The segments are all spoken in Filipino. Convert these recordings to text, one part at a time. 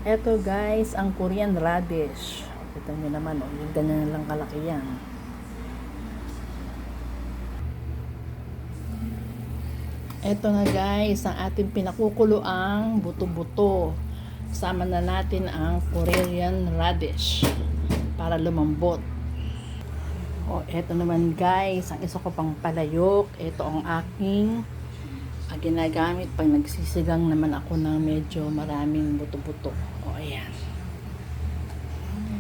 Eto guys, ang Korean radish. Kita nyo naman, yung ganyan lang kalaki yan. Eto na guys, ang ating pinakukuloang buto-buto. Sama na natin ang Korean radish para lumambot. O, eto naman guys, ang isa ko pang palayok. Eto ang aking ginagamit pag nagsisigang naman ako ng medyo maraming buto-buto. O, ayan.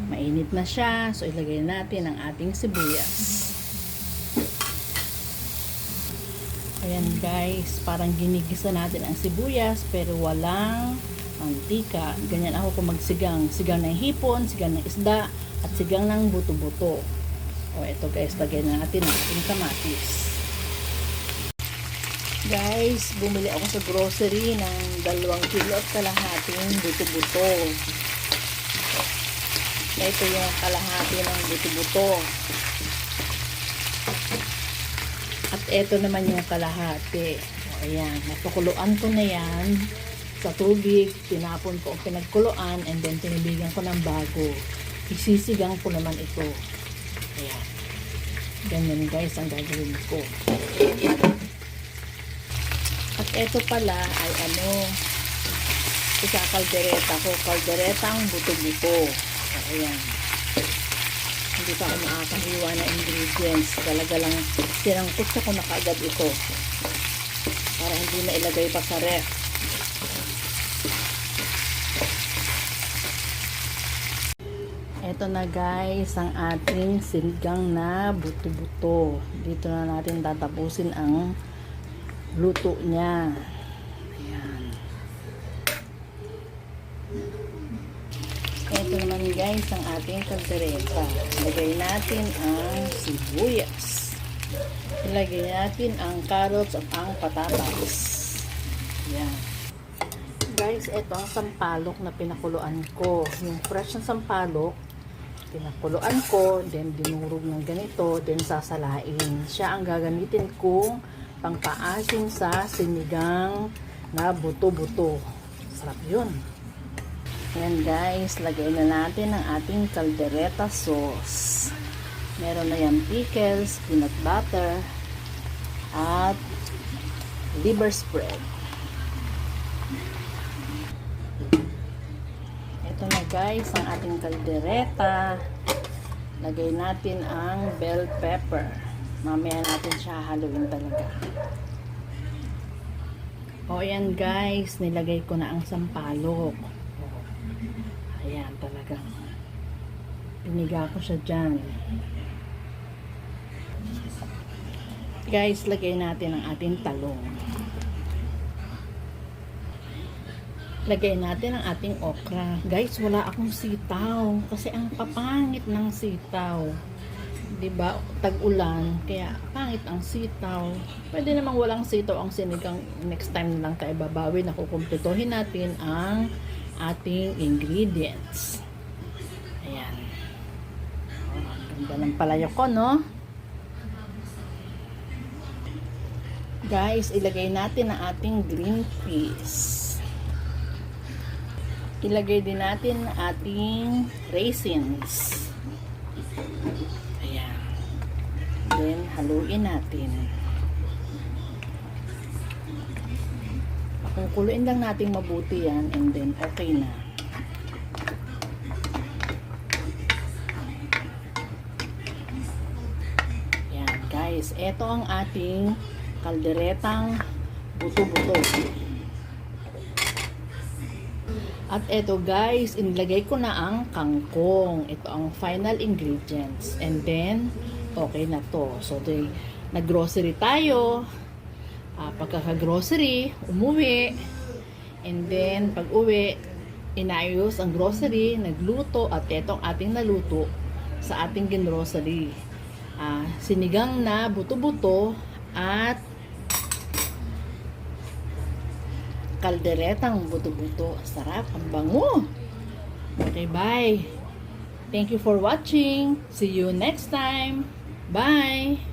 Mainit na siya. So, ilagay natin ang ating sibuyas. Ayan guys, parang ginigisa natin ang sibuyas pero walang mantika. Ganyan ako kung magsigang. Sigang ng hipon, sigang ng isda, at sigang ng buto-buto. O, eto guys, lagay na natin ang ating kamatis. Guys, bumili ako sa grocery ng 2 kilo at kalahating buto-buto. Ito yung kalahati ng buto-buto. At ito naman yung kalahati. O, ayan, napakuluan ko na yan sa tubig. Tinapon ko ang pinagkuluan and then tinibigan ko ng bago. Isisigang ko naman ito. Ayan. Ganyan guys ang gagawin ko. At ito pala ay kaldereta ko. Kalderetang buto-buto. Ayan. Hindi pa ako makakahiwa na ingredients. Talaga lang sinangkot ko na kaagad ito. Para hindi na ilagay pa sa ref. Ito na guys ang ating sinigang na buto-buto. Dito na natin tatapusin ang luto niya. Ayan. Ito naman guys ang ating kaldereta. Ilagay natin ang sibuyas. Ilagay natin ang carrots at ang patatas. Ayan. Guys, ito ang sampalok na pinakuluan ko. Yung fresh na sampalok, pinakuluan ko, then dinurog ng ganito, then sasalain. Siya ang gagamitin kong pangpaasim sa sinigang na buto-buto. Sarap yun. Ayan guys, lagay na natin ang ating caldereta sauce. Meron na yan pickles, peanut butter, at liver spread. Ito na guys, ang ating caldereta. Lagay natin ang bell pepper. Mamaya natin siya haluin talaga. O ayan guys, nilagay ko na ang sampalok. Ayan talagang piniga ko siya dyan. Guys, lagay natin ang ating talong. Lagay natin ang ating okra. Guys, wala akong sitaw kasi ang papangit ng sitaw. Diba, tag-ulan, kaya pangit ang sitaw. Pwede namang walang sitaw ang sinigang. Next time na lang tayo babawi na kukumpletuhin natin ang ating ingredients. Ayan. Oh, ganda ng palayok ko, no? Guys, ilagay natin ang ating green peas. Ilagay din natin ang ating raisins. Then, haluin natin. Pakukuluin lang natin mabuti yan and then okay na. Yan guys, ito ang ating kalderetang buto-buto. At ito guys, inilagay ko na ang kangkong. Ito ang final ingredients. And then, okay na to. So, nag-grocery tayo. Pagkaka-grocery, umuwi. And then, pag-uwi, inayos ang grocery, nagluto, at ito ang ating naluto sa ating ginrocery. Sinigang na buto-buto at kalderetang buto-buto. Sarap, ang bango. Okay, bye. Thank you for watching. See you next time. Bye!